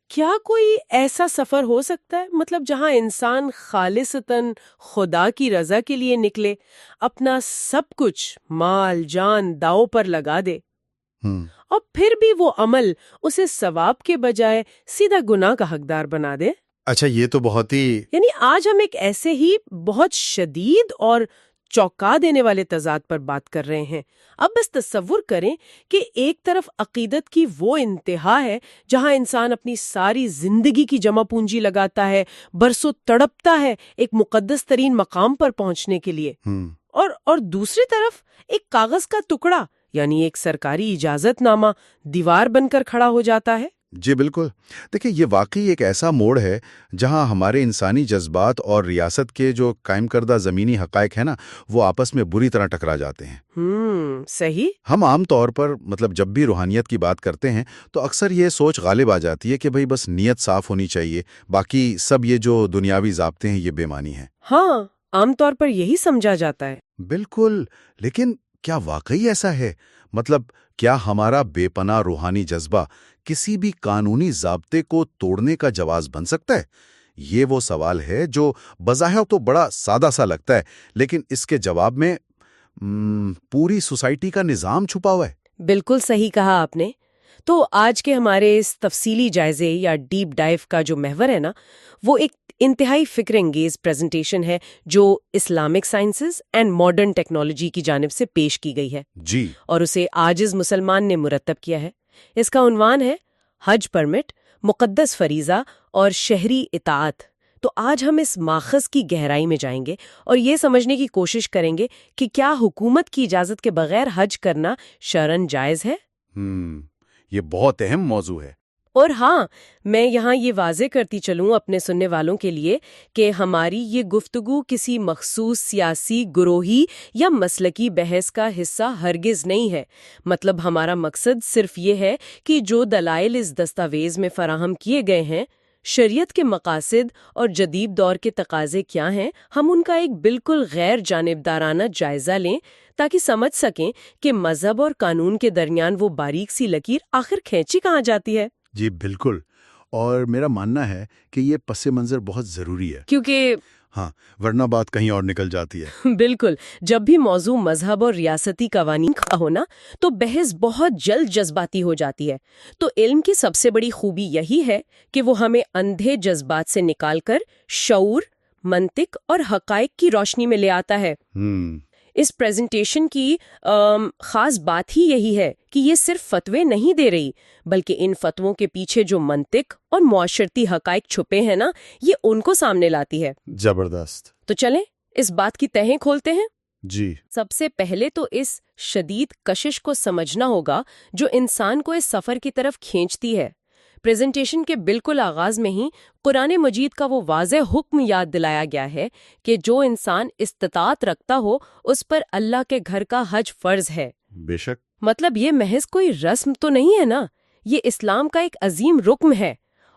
کیا کوئی ایسا سفر ہو سکتا ہے مطلب جہاں انسان خالصتاً خدا کی رضا کے لیے نکلے، اپنا سب کچھ مال جان داؤ پر لگا دے، ہم اور پھر بھی وہ عمل اسے ثواب کے بجائے سیدھا گناہ کا حقدار بنا دے؟ اچھا، یہ تو بہت ہی یعنی آج ہم ایک ایسے ہی بہت شدید اور چونکا دینے والے تضاد پر بات کر رہے ہیں۔ اب بس تصور کریں کہ ایک طرف عقیدت کی وہ انتہا ہے جہاں انسان اپنی ساری زندگی کی جمع پونجی لگاتا ہے، برسوں تڑپتا ہے ایک مقدس ترین مقام پر پہنچنے کے لیے، ہم اور دوسری طرف ایک کاغذ کا ٹکڑا یعنی ایک سرکاری اجازت نامہ دیوار بن کر کھڑا ہو جاتا ہے۔ جی بالکل۔ دیکھیں، یہ واقعی ایک ایسا موڑ ہے جہاں ہمارے انسانی جذبات اور ریاست کے جو قائم کردہ زمینی حقائق ہیں نا، وہ آپس میں بری طرح ٹکرا جاتے ہیں۔ صحیح۔ ہم عام طور پر جب بھی روحانیت کی بات کرتے ہیں تو اکثر یہ سوچ غالب آ جاتی ہے کہ بھئی بس نیت صاف ہونی چاہیے، باقی سب یہ جو دنیاوی ضابطے ہیں یہ بے معنی ہیں۔ ہاں، عام طور پر یہی سمجھا جاتا ہے۔ بالکل، لیکن کیا واقعی ایسا ہے؟ کیا ہمارا بے پناہ روحانی جذبہ کسی بھی قانونی ضابطے کو توڑنے کا جواز بن سکتا ہے؟ یہ وہ سوال ہے جو بظاہر تو بڑا سادہ سا لگتا ہے، لیکن اس کے جواب میں پوری سوسائٹی کا نظام چھپا ہوا ہے۔ بالکل صحیح کہا آپ نے۔ تو آج کے ہمارے اس تفصیلی جائزے یا ڈیپ ڈائیو کا جو محور ہے نا، وہ ایک انتہائی فکر انگیز پریزنٹیشن ہے جو Islamic sciences and modern technology کی جانب سے پیش کی گئی ہے، جی، اور اسے عاجز مسلمان نے مرتب کیا ہے۔ اس کا عنوان ہے حج پرمٹ، مقدس فریضہ اور شہری اطاعت۔ تو آج ہم اس ماخذ کی گہرائی میں جائیں گے اور یہ سمجھنے کی کوشش کریں گے کہ کیا حکومت کی اجازت کے بغیر حج کرنا شرعاً جائز ہے؟ یہ بہت اہم موضوع ہے۔ اور ہاں، میں یہاں یہ واضح کرتی چلوں اپنے سننے والوں کے لیے کہ ہماری یہ گفتگو کسی مخصوص سیاسی، گروہی یا مسلکی بحث کا حصہ ہرگز نہیں ہے۔ مطلب ہمارا مقصد صرف یہ ہے کہ جو دلائل اس دستاویز میں فراہم کیے گئے ہیں، شریعت کے مقاصد اور جدید دور کے تقاضے کیا ہیں، ہم ان کا ایک بالکل غیر جانبدارانہ جائزہ لیں تاکہ سمجھ سکیں کہ مذہب اور قانون کے درمیان وہ باریک سی لکیر آخر کھینچی کہاں جاتی ہے۔ جی بالکل، اور میرا ماننا ہے کہ یہ پس منظر بہت ضروری ہے، کیونکہ ہاں، ورنہ بات کہیں اور نکل جاتی ہے۔ بالکل، جب بھی موضوع مذہب اور ریاستی قوانین کا ہونا تو بحث بہت جلد جذباتی ہو جاتی ہے۔ تو علم کی سب سے بڑی خوبی یہی ہے کہ وہ ہمیں اندھے جذبات سے نکال کر شعور، منطق اور حقائق کی روشنی میں لے آتا ہے۔ اس پریزنٹیشن کی خاص بات ہی یہی ہے کہ یہ صرف فتوے نہیں دے رہی، بلکہ ان فتووں کے پیچھے جو منطق اور معاشرتی حقائق چھپے ہیں نا، یہ ان کو سامنے لاتی ہے۔ زبردست۔ تو چلیں اس بات کی تہیں کھولتے ہیں۔ جی، سب سے پہلے تو اس شدید کشش کو سمجھنا ہوگا جو انسان کو اس سفر کی طرف کھینچتی ہے۔ پریزنٹیشن کے بالکل آغاز میں ہی قرآن مجید کا وہ واضح حکم یاد دلایا گیا ہے کہ جو انسان استطاعت رکھتا ہو اس پر اللہ کے گھر کا حج فرض ہے۔ بے شک۔ مطلب یہ محض کوئی رسم تو نہیں ہے نا، یہ اسلام کا ایک عظیم رکن ہے۔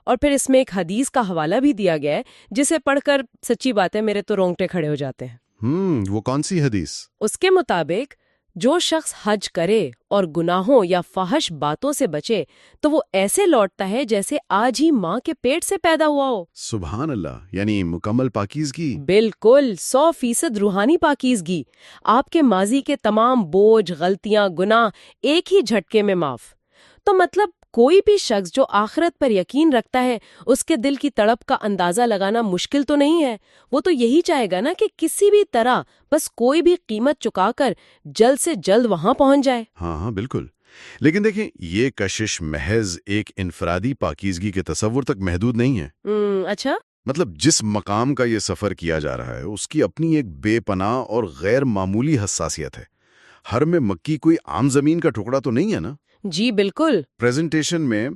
اور پھر اس میں ایک حدیث کا حوالہ بھی دیا گیا ہے جسے پڑھ کر سچی بات ہے میرے تو رونگٹے کھڑے ہو جاتے ہیں۔ وہ کون سی حدیث؟ اس کے مطابق جو شخص حج کرے اور گناہوں یا فحش باتوں سے بچے تو وہ ایسے لوٹتا ہے جیسے آج ہی ماں کے پیٹ سے پیدا ہوا ہو۔ سبحان اللہ، یعنی مکمل پاکیزگی۔ بالکل، 100% روحانی پاکیزگی۔ آپ کے ماضی کے تمام بوجھ، غلطیاں، گناہ ایک ہی جھٹکے میں معاف۔ تو مطلب کوئی بھی شخص جو آخرت پر یقین رکھتا ہے، اس کے دل کی تڑپ کا اندازہ لگانا مشکل تو نہیں ہے۔ وہ تو یہی چاہے گا نا کہ کسی بھی طرح بس کوئی بھی قیمت چکا کر جلد سے جلد وہاں پہنچ جائے۔ ہاں بالکل، لیکن دیکھیں یہ کشش محض ایک انفرادی پاکیزگی کے تصور تک محدود نہیں ہے۔ اچھا، مطلب جس مقام کا یہ سفر کیا جا رہا ہے اس کی اپنی ایک بے پناہ اور غیر معمولی حساسیت ہے۔ حرم مکی کوئی عام زمین کا ٹکڑا تو نہیں ہے نا؟ جی بالکل۔ پریزنٹیشن میں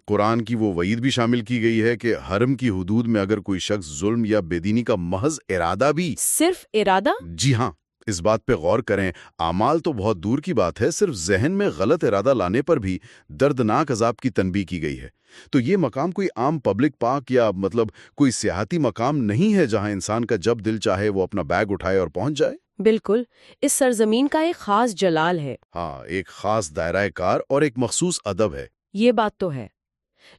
قرآن کی وہ وعید بھی شامل کی گئی ہے کہ حرم کی حدود میں اگر کوئی شخص ظلم یا بے دینی کا محض ارادہ بھی، صرف ارادہ؟ جی ہاں، اس بات پہ غور کریں، اعمال تو بہت دور کی بات ہے، صرف ذہن میں غلط ارادہ لانے پر بھی دردناک عذاب کی تنبیہ کی گئی ہے۔ تو یہ مقام کوئی عام پبلک پارک یا کوئی سیاحتی مقام نہیں ہے جہاں انسان کا جب دل چاہے وہ اپنا بیگ اٹھائے اور پہنچ جائے۔ بالکل، اس سرزمین کا ایک خاص جلال ہے۔ ہاں، ایک خاص دائرہ کار اور ایک مخصوص ادب ہے۔ یہ بات تو ہے۔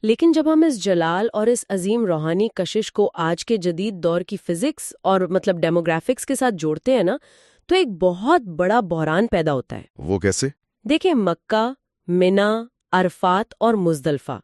لیکن جب ہم اس جلال اور اس عظیم روحانی کشش کو آج کے جدید دور کی فزکس اور مطلب ڈیموگرافکس کے ساتھ جوڑتے ہیں نا، تو ایک بہت بڑا بحران پیدا ہوتا ہے۔ وہ کیسے؟ دیکھیں، مکہ، منا، عرفات اور مزدلفہ،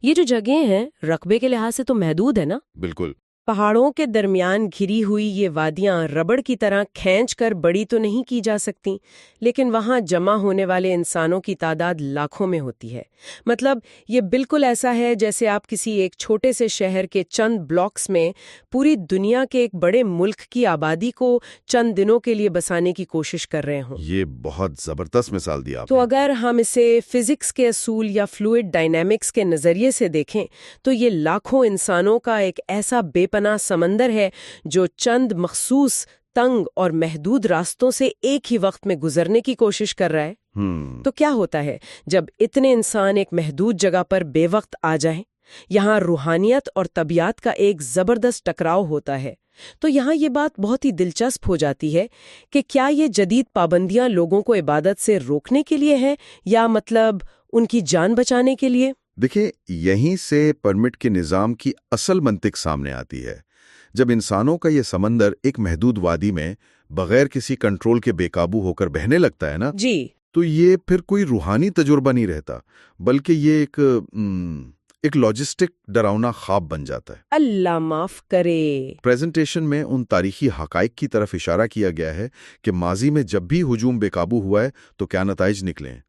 یہ جو جگہیں ہیں رقبے کے لحاظ سے تو محدود ہے نا۔ بالکل۔ پہاڑوں کے درمیان گھری ہوئی یہ وادیاں ربڑ کی طرح کھینچ کر بڑی تو نہیں کی جا سکتی، لیکن وہاں جمع ہونے والے انسانوں کی تعداد لاکھوں میں ہوتی ہے۔ مطلب یہ بالکل ایسا ہے جیسے آپ کسی ایک چھوٹے سے شہر کے چند بلاکس میں پوری دنیا کے ایک بڑے ملک کی آبادی کو چند دنوں کے لیے بسانے کی کوشش کر رہے ہوں۔ یہ بہت زبردست مثال دی آپ تو نے۔ اگر ہم اسے فزکس کے اصول یا فلوئڈ ڈائنامکس کے نظریے سے دیکھیں تو یہ لاکھوں انسانوں کا ایک ایسا بے پناہ سمندر ہے جو چند مخصوص تنگ اور محدود راستوں سے ایک ہی وقت میں گزرنے کی کوشش کر رہا ہے۔ تو کیا ہوتا ہے جب اتنے انسان ایک محدود جگہ پر بے وقت آ جائیں؟ یہاں روحانیت اور طبیعت کا ایک زبردست ٹکراؤ ہوتا ہے۔ تو یہاں یہ بات بہت ہی دلچسپ ہو جاتی ہے کہ کیا یہ جدید پابندیاں لوگوں کو عبادت سے روکنے کے لیے ہیں یا مطلب ان کی جان بچانے کے لیے؟ دیکھیں، یہیں سے پرمٹ کے نظام کی اصل منطق سامنے آتی ہے۔ جب انسانوں کا یہ سمندر ایک محدود وادی میں بغیر کسی کنٹرول کے بے قابو ہو کر بہنے لگتا ہے نا، جی، تو یہ پھر کوئی روحانی تجربہ نہیں رہتا، بلکہ یہ ایک لاجسٹک ڈراؤنا خواب بن جاتا ہے۔ اللہ معاف کرے۔ پریزنٹیشن میں ان تاریخی حقائق کی طرف اشارہ کیا گیا ہے کہ ماضی میں جب بھی ہجوم بے قابو ہوا ہے تو کیا نتائج نکلے ہیں۔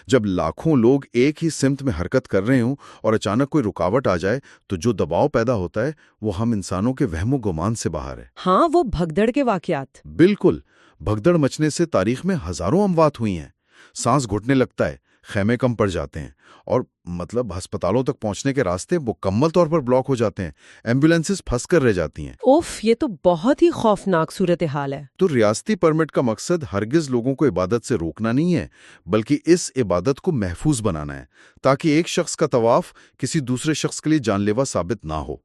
جب لاکھوں لوگ ایک ہی سمت میں حرکت کر رہے ہوں اور اچانک کوئی رکاوٹ آ جائے تو جو دباؤ پیدا ہوتا ہے وہ ہم انسانوں کے وہم و گمان سے باہر ہے۔ ہاں، وہ بھگدڑ کے واقعات۔ بالکل، بھگدڑ مچنے سے تاریخ میں ہزاروں اموات ہوئی ہیں، سانس گھٹنے لگتا ہے، خیمے کم پڑ جاتے ہیں اور مطلب ہسپتالوں تک پہنچنے کے راستے مکمل طور پر بلاک ہو جاتے ہیں، ایمبولینسز پھنس کر رہ جاتی ہیں۔ اوف، یہ تو بہت ہی خوفناک صورتحال ہے۔ تو ریاستی پرمٹ کا مقصد ہرگز لوگوں کو عبادت سے روکنا نہیں ہے، بلکہ اس عبادت کو محفوظ بنانا ہے تاکہ ایک شخص کا طواف کسی دوسرے شخص کے لیے جان لیوا ثابت نہ ہو۔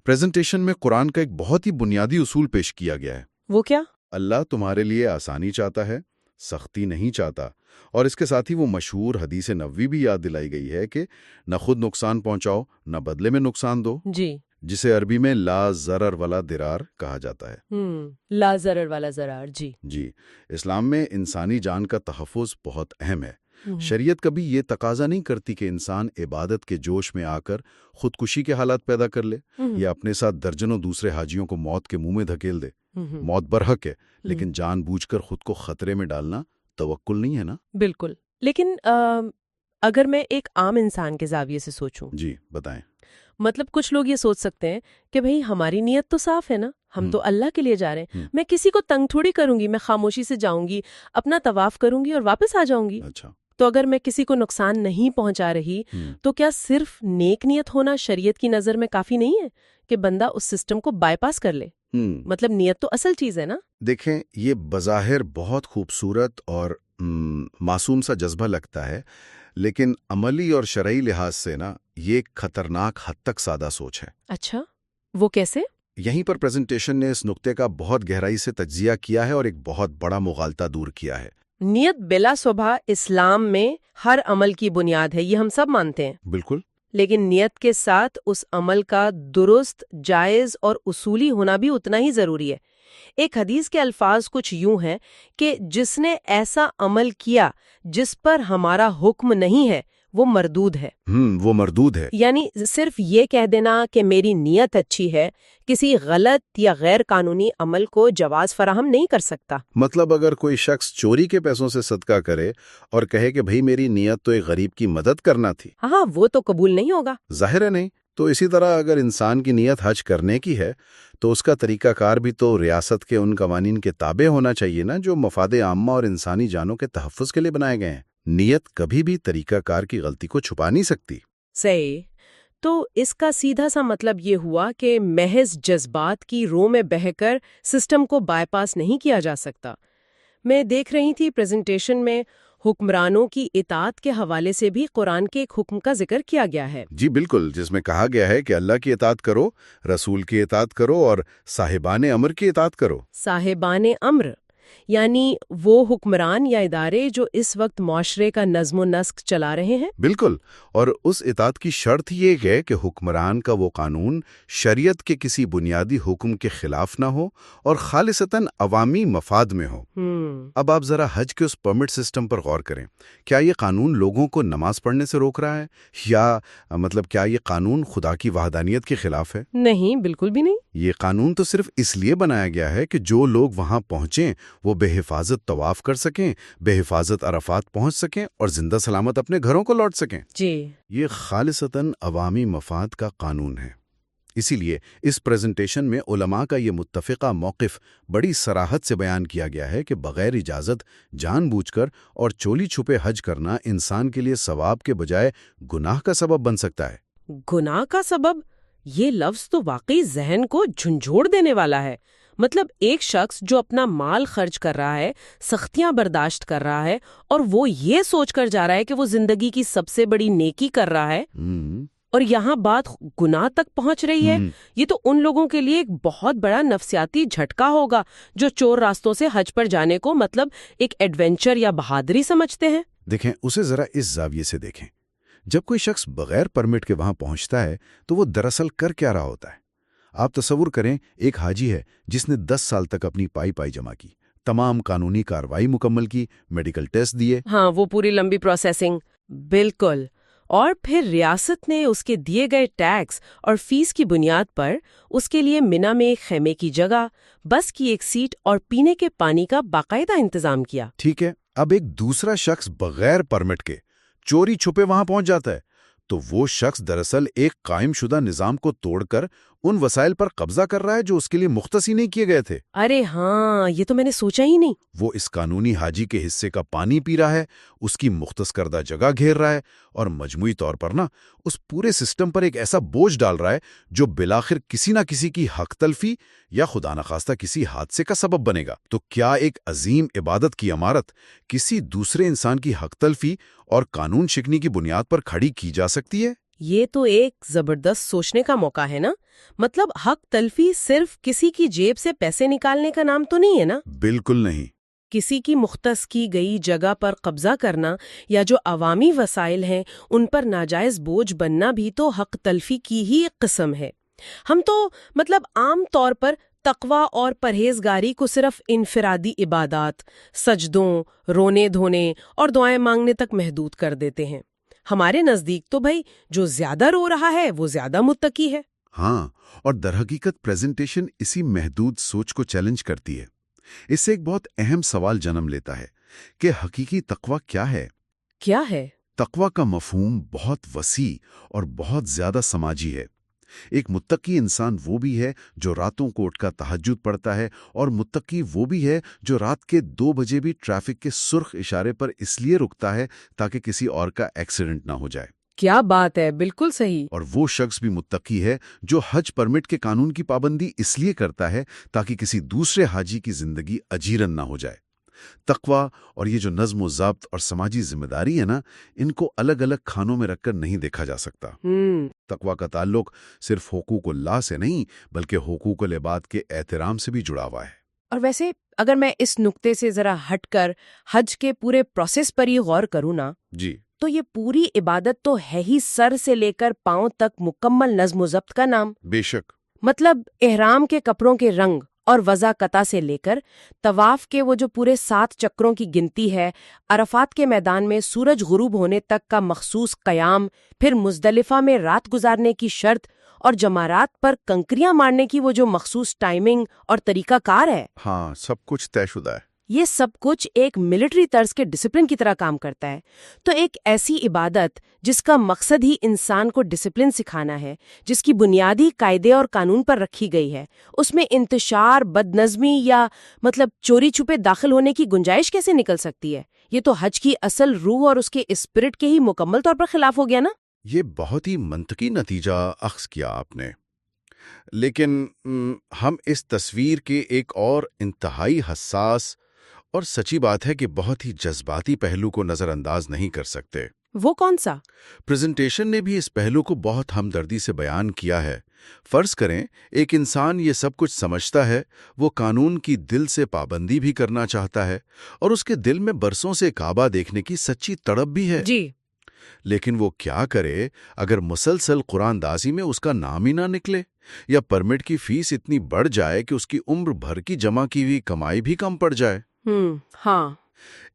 پریزنٹیشن میں قرآن کا ایک بہت ہی بنیادی اصول پیش کیا گیا ہے۔ وہ کیا؟ اللہ تمہارے لیے آسانی چاہتا ہے، سختی نہیں چاہتا، اور اس کے ساتھ ہی وہ مشہور حدیث نبوی بھی یاد دلائی گئی ہے کہ نہ خود نقصان پہنچاؤ نہ بدلے میں نقصان دو، جی، جسے عربی میں لا ضرر ولا درار کہا جاتا ہے۔ لا ضرر والا ضرار۔ جی، اسلام میں انسانی جان کا تحفظ بہت اہم ہے۔ شریعت کبھی یہ تقاضا نہیں کرتی کہ انسان عبادت کے جوش میں آ کر خودکشی کے حالات پیدا کر لے یا اپنے ساتھ درجنوں دوسرے حاجیوں کو موت کے منہ میں دھکیل دے۔ موت برحق ہے، لیکن جان بوجھ کر خود کو خطرے میں ڈالنا توکل نہیں ہے نا۔ بالکل، لیکن اگر میں ایک عام انسان کے زاویے سے سوچوں، جی بتائیں۔ مطلب کچھ لوگ یہ سوچ سکتے ہیں کہ بھئی ہماری نیت تو صاف ہے نا، ہم تو اللہ کے لیے جا رہے ہیں، میں کسی کو تنگ تھوڑی کروں گی، میں خاموشی سے جاؤں گی، اپنا طواف کروں گی اور واپس آ جاؤں گی۔ اچھا، تو اگر میں کسی کو نقصان نہیں پہنچا رہی تو کیا صرف نیک نیت ہونا شریعت کی نظر میں کافی نہیں ہے کہ بندہ اس سسٹم کو بائی پاس کر لے؟ مطلب نیت تو اصل چیز ہے نا۔ دیکھیں، یہ بظاہر بہت خوبصورت اور معصوم سا جذبہ لگتا ہے، لیکن عملی اور شرعی لحاظ سے نا یہ ایک خطرناک حد تک سادہ سوچ ہے۔ اچھا، وہ کیسے؟ یہیں پر پریزنٹیشن نے اس نقطے کا بہت گہرائی سے تجزیہ کیا ہے اور ایک بہت بڑا مغالطہ دور کیا ہے۔ نیت بلا شبہ اسلام میں ہر عمل کی بنیاد ہے، یہ ہم سب مانتے ہیں۔ بالکل۔ لیکن نیت کے ساتھ اس عمل کا درست، جائز اور اصولی ہونا بھی اتنا ہی ضروری ہے۔ ایک حدیث کے الفاظ کچھ یوں ہیں کہ جس نے ایسا عمل کیا جس پر ہمارا حکم نہیں ہے وہ مردود ہے۔ وہ مردود ہے، یعنی صرف یہ کہہ دینا کہ میری نیت اچھی ہے کسی غلط یا غیر قانونی عمل کو جواز فراہم نہیں کر سکتا۔ مطلب اگر کوئی شخص چوری کے پیسوں سے صدقہ کرے اور کہے کہ بھئی میری نیت تو ایک غریب کی مدد کرنا تھی، ہاں، وہ تو قبول نہیں ہوگا۔ ظاہر ہے نہیں۔ تو اسی طرح اگر انسان کی نیت حج کرنے کی ہے تو اس کا طریقہ کار بھی تو ریاست کے ان قوانین کے تابع ہونا چاہیے نا جو مفاد عامہ اور انسانی جانوں کے تحفظ کے لیے بنائے گئے ہیں۔ نیت کبھی بھی طریقہ کار کی غلطی کو چھپا نہیں سکتی۔ صحیح۔ تو اس کا سیدھا سا مطلب یہ ہوا کہ محض جذبات کی رو میں بہہ کر سسٹم کو بائی پاس نہیں کیا جا سکتا۔ میں دیکھ رہی تھی پریزنٹیشن میں حکمرانوں کی اطاعت کے حوالے سے بھی قرآن کے ایک حکم کا ذکر کیا گیا ہے۔ جی بالکل، جس میں کہا گیا ہے کہ اللہ کی اطاعت کرو، رسول کی اطاعت کرو اور صاحبان امر کی اطاعت کرو۔ صاحبان امر، یعنی وہ حکمران یا ادارے جو اس وقت معاشرے کا نظم و نسق چلا رہے ہیں؟ بالکل، اور اس اطاعت کی شرط یہ ہے کہ حکمران کا وہ قانون شریعت کے کسی بنیادی حکم کے خلاف نہ ہو اور خالصتاً عوامی مفاد میں ہو۔ اب آپ ذرا حج کے اس پرمٹ سسٹم پر غور کریں۔ کیا یہ قانون لوگوں کو نماز پڑھنے سے روک رہا ہے، یا کیا یہ قانون خدا کی وحدانیت کے خلاف ہے؟ نہیں، بالکل بھی نہیں۔ یہ قانون تو صرف اس لیے بنایا گیا ہے کہ جو لوگ وہاں پہنچیں وہ بے حفاظت طواف کر سکیں، بے حفاظت عرفات پہنچ سکیں اور زندہ سلامت اپنے گھروں کو لوٹ سکیں۔ جی، یہ خالصتاً عوامی مفاد کا قانون ہے۔ اسی لیے اس پریزنٹیشن میں علماء کا یہ متفقہ موقف بڑی صراحت سے بیان کیا گیا ہے کہ بغیر اجازت جان بوجھ کر اور چولی چھپے حج کرنا انسان کے لیے ثواب کے بجائے گناہ کا سبب بن سکتا ہے۔ گناہ کا سبب؟ یہ لفظ تو واقعی ذہن کو جھنجھوڑ دینے والا ہے۔ مطلب ایک شخص جو اپنا مال خرچ کر رہا ہے، سختیاں برداشت کر رہا ہے، اور وہ یہ سوچ کر جا رہا ہے کہ وہ زندگی کی سب سے بڑی نیکی کر رہا ہے، اور یہاں بات گناہ تک پہنچ رہی ہے۔ یہ تو ان لوگوں کے لیے ایک بہت بڑا نفسیاتی جھٹکا ہوگا جو چور راستوں سے حج پر جانے کو ایک ایڈونچر یا بہادری سمجھتے ہیں۔ دیکھیں، اسے ذرا اس زاویے سے دیکھیں۔ جب کوئی شخص بغیر پرمٹ کے وہاں پہنچتا ہے تو وہ دراصل کر کیا رہا ہوتا ہے؟ آپ تصور کریں، ایک حاجی ہے جس نے 10 سال تک اپنی پائی جمع کی، تمام قانونی کارروائی مکمل کی، میڈیکل ٹیسٹ دیے۔ ہاں، وہ پوری لمبی پروسیسنگ، بالکل۔ اور پھر ریاست نے اس کے دیے گئے ٹیکس اور فیس کی بنیاد پر اس کے لیے منا میں ایک خیمے کی جگہ، بس کی ایک سیٹ اور پینے کے پانی کا باقاعدہ انتظام کیا۔ ٹھیک ہے، اب ایک دوسرا شخص بغیر پرمٹ کے چوری چھپے وہاں پہنچ جاتا ہے، تو وہ شخص دراصل ایک قائم شدہ نظام کو توڑ کر ان وسائل پر قبضہ کر رہا ہے جو اس کے لیے مختص ہی نہیں کیے گئے تھے۔ ارے ہاں، یہ تو میں نے سوچا ہی نہیں۔ وہ اس قانونی حاجی کے حصے کا پانی پی رہا ہے، اس کی مختص کردہ جگہ گھیر رہا ہے، اور مجموعی طور پر اس پورے سسٹم پر ایک ایسا بوجھ ڈال رہا ہے جو بالآخر کسی نہ کسی کی حق تلفی یا خدا نخواستہ کسی حادثے کا سبب بنے گا۔ تو کیا ایک عظیم عبادت کی عمارت کسی دوسرے انسان کی حق تلفی اور قانون شکنی کی بنیاد پر کھڑی کی جا سکتی ہے؟ یہ تو ایک زبردست سوچنے کا موقع ہے نا۔ مطلب حق تلفی صرف کسی کی جیب سے پیسے نکالنے کا نام تو نہیں ہے نا؟ بالکل نہیں۔ کسی کی مختص کی گئی جگہ پر قبضہ کرنا یا جو عوامی وسائل ہیں ان پر ناجائز بوجھ بننا بھی تو حق تلفی کی ہی ایک قسم ہے۔ ہم تو عام طور پر تقویٰ اور پرہیزگاری کو صرف انفرادی عبادات، سجدوں، رونے دھونے اور دعائیں مانگنے تک محدود کر دیتے ہیں۔ ہمارے نزدیک تو جو زیادہ رو رہا ہے وہ زیادہ متقی ہے۔ ہاں، اور درحقیقت پریزنٹیشن اسی محدود سوچ کو چیلنج کرتی ہے۔ اس سے ایک بہت اہم سوال جنم لیتا ہے کہ حقیقی تقویٰ کیا ہے؟ کیا ہے؟ تقویٰ کا مفہوم بہت وسیع اور بہت زیادہ سماجی ہے۔ ایک متقی انسان وہ بھی ہے جو راتوں کو اٹھ کر تہجد پڑھتا ہے، اور متقی وہ بھی ہے جو رات کے 2 بجے بھی ٹریفک کے سرخ اشارے پر اس لیے رکتا ہے تاکہ کسی اور کا ایکسیڈنٹ نہ ہو جائے۔ کیا بات ہے، بالکل صحیح۔ اور وہ شخص بھی متقی ہے جو حج پرمٹ کے قانون کی پابندی اس لیے کرتا ہے تاکہ کسی دوسرے حاجی کی زندگی اجیرن نہ ہو جائے۔ تقویٰ اور یہ جو نظم و ضبط اور سماجی ذمہ داری ہے ان کو الگ الگ کھانوں میں رکھ کر نہیں دیکھا جا سکتا۔ تقویٰ کا تعلق صرف حقوق اللہ سے نہیں بلکہ حقوق العباد کے احترام سے بھی جڑا ہوا ہے۔ اور ویسے اگر میں اس نقطے سے ذرا ہٹ کر حج کے پورے پروسیس پر ہی غور کروں جی، تو یہ پوری عبادت تو ہے ہی سر سے لے کر پاؤں تک مکمل نظم و ضبط کا نام۔ بے شک۔ مطلب احرام کے کپڑوں کے رنگ اور وضع قطع سے لے کر طواف کے وہ جو پورے 7 چکروں کی گنتی ہے، عرفات کے میدان میں سورج غروب ہونے تک کا مخصوص قیام، پھر مزدلفہ میں رات گزارنے کی شرط، اور جمارات پر کنکریاں مارنے کی وہ جو مخصوص ٹائمنگ اور طریقہ کار ہے۔ ہاں، سب کچھ طے شدہ ہے۔ یہ سب کچھ ایک ملٹری طرز کے ڈسپلن کی طرح کام کرتا ہے۔ تو ایک ایسی عبادت جس کا مقصد ہی انسان کو ڈسپلن سکھانا ہے، جس کی بنیادی قاعدے اور قانون پر رکھی گئی ہے، اس میں انتشار، بد نظمی یا چوری چھپے داخل ہونے کی گنجائش کیسے نکل سکتی ہے؟ یہ تو حج کی اصل روح اور اس کے اسپرٹ کے ہی مکمل طور پر خلاف ہو گیا نا۔ یہ بہت ہی منطقی نتیجہ اخذ کیا آپ نے، لیکن ہم اس تصویر کے ایک اور انتہائی حساس اور سچی بات ہے کہ بہت ہی جذباتی پہلو کو نظر انداز نہیں کر سکتے۔ وہ کون سا؟ پریزنٹیشن نے بھی اس پہلو کو بہت ہمدردی سے بیان کیا ہے فرض کریں ایک انسان یہ سب کچھ سمجھتا ہے، وہ قانون کی دل سے پابندی بھی کرنا چاہتا ہے، اور اس کے دل میں برسوں سے کعبہ دیکھنے کی سچی تڑپ بھی ہے، جی، لیکن وہ کیا کرے اگر مسلسل قرآن دازی میں اس کا نام ہی نہ نکلے، یا پرمٹ کی فیس اتنی بڑھ جائے کہ اس کی عمر بھر کی جمع کی ہوئی کمائی بھی کم پڑ جائے؟ ہاں،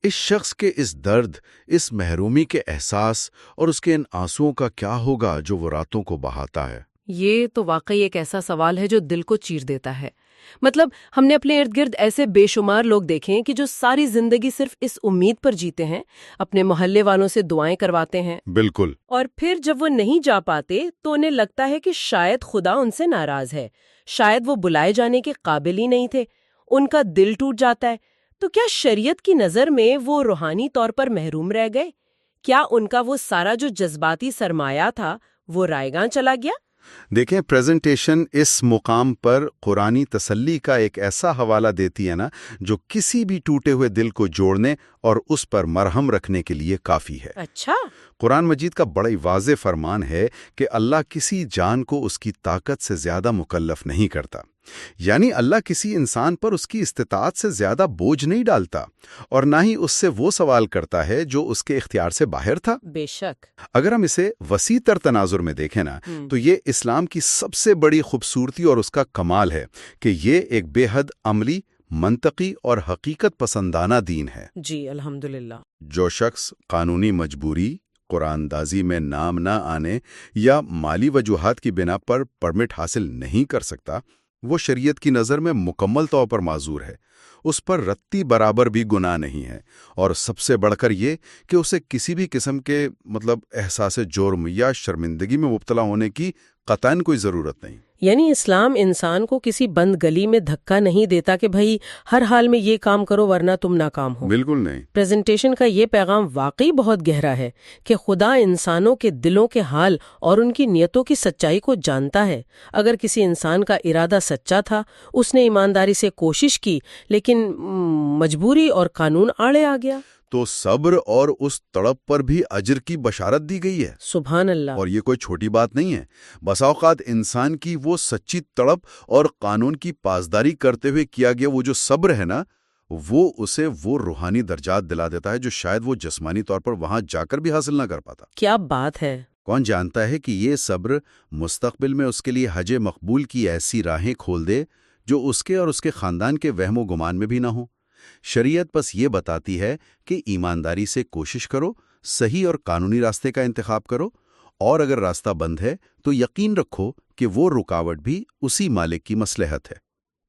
اس شخص کے اس درد، اس محرومی کے احساس اور اس کے ان آنسوؤں کا کیا ہوگا جو وہ راتوں کو بہاتا ہے؟ یہ تو واقعی ایک ایسا سوال ہے جو دل کو چیر دیتا ہے۔ مطلب ہم نے اپنے ارد گرد ایسے بے شمار لوگ دیکھے ہیں کہ جو ساری زندگی صرف اس امید پر جیتے ہیں، اپنے محلے والوں سے دعائیں کرواتے ہیں، بالکل۔ اور پھر جب وہ نہیں جا پاتے تو انہیں لگتا ہے کہ شاید خدا ان سے ناراض ہے، شاید وہ بلائے جانے کے قابل ہی نہیں تھے، ان کا دل ٹوٹ جاتا ہے۔ تو کیا شریعت کی نظر میں وہ روحانی طور پر محروم رہ گئے؟ کیا ان کا وہ سارا جو جذباتی سرمایہ تھا وہ رائیگاں چلا گیا؟ دیکھیں، پریزنٹیشن اس مقام پر قرآنی تسلی کا ایک ایسا حوالہ دیتی ہے نا جو کسی بھی ٹوٹے ہوئے دل کو جوڑنے اور اس پر مرہم رکھنے کے لیے کافی ہے۔ اچھا، قرآن مجید کا بڑا ہی واضح فرمان ہے کہ اللہ کسی جان کو اس کی طاقت سے زیادہ مکلف نہیں کرتا، یعنی اللہ کسی انسان پر اس کی استطاعت سے زیادہ بوجھ نہیں ڈالتا، اور نہ ہی اس سے وہ سوال کرتا ہے جو اس کے اختیار سے باہر تھا۔ بے شک۔ اگر ہم اسے وسیع تر تناظر میں دیکھیں نا تو یہ اسلام کی سب سے بڑی خوبصورتی اور اس کا کمال ہے کہ یہ ایک بے حد عملی، منطقی اور حقیقت پسندانہ دین ہے۔ جی، الحمدللہ۔ جو شخص قانونی مجبوری، قرآن دازی میں نام نہ آنے یا مالی وجوہات کی بنا پر پرمٹ حاصل نہیں کر سکتا، وہ شریعت کی نظر میں مکمل طور پر معذور ہے، اس پر رتی برابر بھی گناہ نہیں ہے، اور سب سے بڑھ کر یہ کہ اسے کسی بھی قسم کے احساس جرم یا شرمندگی میں مبتلا ہونے کی قطعاً کوئی ضرورت نہیں۔ یعنی اسلام انسان کو کسی بند گلی میں دھکا نہیں دیتا کہ بھائی ہر حال میں یہ کام کرو ورنہ تم ناکام ہو۔ بالکل نہیں۔ پریزنٹیشن کا یہ پیغام واقعی بہت گہرا ہے کہ خدا انسانوں کے دلوں کے حال اور ان کی نیتوں کی سچائی کو جانتا ہے۔ اگر کسی انسان کا ارادہ سچا تھا، اس نے ایمانداری سے کوشش کی، لیکن مجبوری اور قانون آڑے آ گیا، تو صبر اور اس تڑپ پر بھی اجر کی بشارت دی گئی ہے۔ سبحان اللہ۔ اور یہ کوئی چھوٹی بات نہیں ہے۔ بسا اوقات انسان کی وہ سچی تڑپ اور قانون کی پاسداری کرتے ہوئے کیا گیا وہ جو صبر ہے نا، وہ اسے وہ روحانی درجات دلا دیتا ہے جو شاید وہ جسمانی طور پر وہاں جا کر بھی حاصل نہ کر پاتا۔ کیا بات ہے! کون جانتا ہے کہ یہ صبر مستقبل میں اس کے لیے حج مقبول کی ایسی راہیں کھول دے جو اس کے اور اس کے خاندان کے وہم و گمان میں بھی نہ ہوں۔ شریعت بس یہ بتاتی ہے کہ ایمانداری سے کوشش کرو، صحیح اور قانونی راستے کا انتخاب کرو، اور اگر راستہ بند ہے تو یقین رکھو کہ وہ رکاوٹ بھی اسی مالک کی مصلحت ہے۔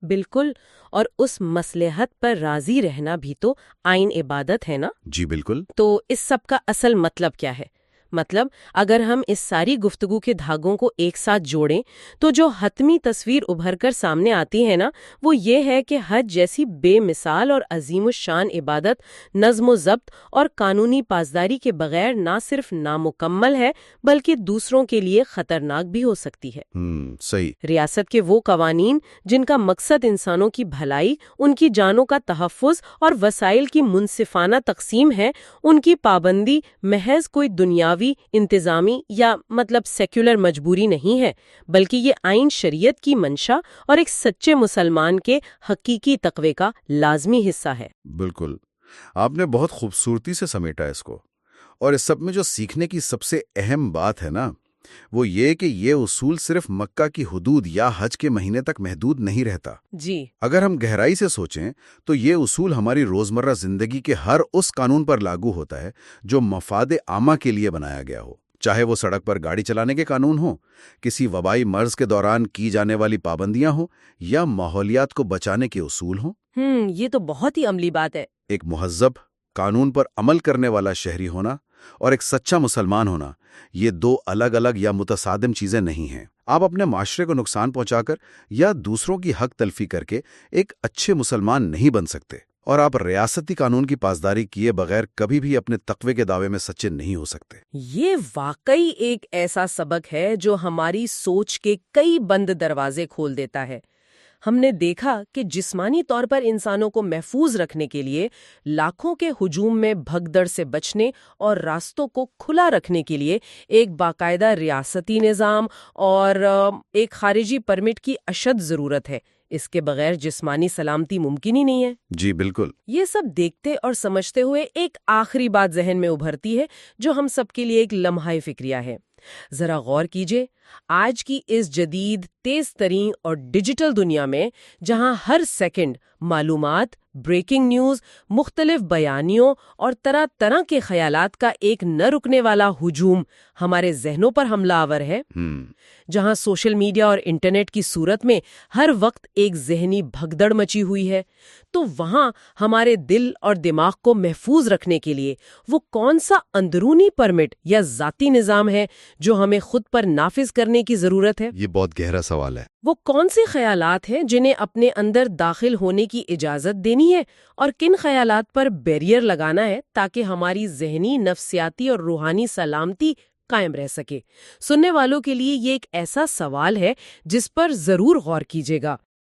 بالکل، اور اس مصلحت پر راضی رہنا بھی تو عین عبادت ہے نا؟ جی بالکل۔ تو اس سب کا اصل مطلب کیا ہے؟ مطلب اگر ہم اس ساری گفتگو کے دھاگوں کو ایک ساتھ جوڑیں تو جو حتمی تصویر ابھر کر سامنے آتی ہے نا، وہ یہ ہے کہ حج جیسی بے مثال اور عظیم الشان عبادت نظم و ضبط اور قانونی پاسداری کے بغیر نہ صرف نامکمل ہے بلکہ دوسروں کے لیے خطرناک بھی ہو سکتی ہے۔ صحیح۔ ریاست کے وہ قوانین جن کا مقصد انسانوں کی بھلائی، ان کی جانوں کا تحفظ اور وسائل کی منصفانہ تقسیم ہے، ان کی پابندی محض کوئی دنیاوی انتظامی یا سیکولر مجبوری نہیں ہے، بلکہ یہ آئین شریعت کی منشا اور ایک سچے مسلمان کے حقیقی تقوی کا لازمی حصہ ہے۔ بالکل، آپ نے بہت خوبصورتی سے سمیٹا اس کو، اور اس سب میں جو سیکھنے کی سب سے اہم بات ہے نا، وہ یہ کہ یہ اصول صرف مکہ کی حدود یا حج کے مہینے تک محدود نہیں رہتا۔ جی، اگر ہم گہرائی سے سوچیں تو یہ اصول ہماری روزمرہ زندگی کے ہر اس قانون پر لاگو ہوتا ہے جو مفاد عامہ کے لیے بنایا گیا ہو، چاہے وہ سڑک پر گاڑی چلانے کے قانون ہوں، کسی وبائی مرض کے دوران کی جانے والی پابندیاں ہوں، یا ماحولیات کو بچانے کے اصول ہوں۔ یہ تو بہت ہی عملی بات ہے۔ ایک مہذب، قانون پر عمل کرنے والا شہری ہونا اور ایک سچا مسلمان ہونا، یہ دو الگ الگ یا متصادم چیزیں نہیں ہیں۔ آپ اپنے معاشرے کو نقصان پہنچا کر یا دوسروں کی حق تلفی کر کے ایک اچھے مسلمان نہیں بن سکتے، اور آپ ریاستی قانون کی پاسداری کیے بغیر کبھی بھی اپنے تقوی کے دعوے میں سچے نہیں ہو سکتے۔ یہ واقعی ایک ایسا سبق ہے جو ہماری سوچ کے کئی بند دروازے کھول دیتا ہے۔ ہم نے دیکھا کہ جسمانی طور پر انسانوں کو محفوظ رکھنے کے لیے لاکھوں کے ہجوم میں بھگدڑ سے بچنے اور راستوں کو کھلا رکھنے کے لیے ایک باقاعدہ ریاستی نظام اور ایک خارجی پرمٹ کی اشد ضرورت ہے۔ اس کے بغیر جسمانی سلامتی ممکن ہی نہیں ہے۔ جی بالکل۔ یہ سب دیکھتے اور سمجھتے ہوئے ایک آخری بات ذہن میں ابھرتی ہے جو ہم سب کے لیے ایک لمحہ فکریہ ہے۔ ذرا غور کیجئے، آج کی اس جدید، تیز ترین اور ڈیجیٹل دنیا میں جہاں ہر سیکنڈ معلومات، بریکنگ نیوز، مختلف بیانیوں اور طرح طرح کے خیالات کا ایک نہ رکنے والا ہجوم ہمارے ذہنوں پر حملہ آور ہے، جہاں سوشل میڈیا اور انٹرنیٹ کی صورت میں ہر وقت ایک ذہنی بھگدڑ مچی ہوئی ہے، تو وہاں ہمارے دل اور دماغ کو محفوظ رکھنے کے لیے وہ کون سا اندرونی پرمٹ یا ذاتی نظام ہے جو ہمیں خود پر نافذ کرنے کی ضرورت ہے؟ یہ بہت گہرا سوال ہے۔ وہ کون سے خیالات ہیں جنہیں اپنے اندر داخل ہونے کی اجازت دینی ہے، اور کن خیالات پر بیریئر لگانا ہے تاکہ ہماری ذہنی، نفسیاتی اور روحانی سلامتی قائم رہ سکے؟ سننے والوں کے لیے یہ ایک ایسا سوال ہے جس پر ضرور غور کیجیے گا۔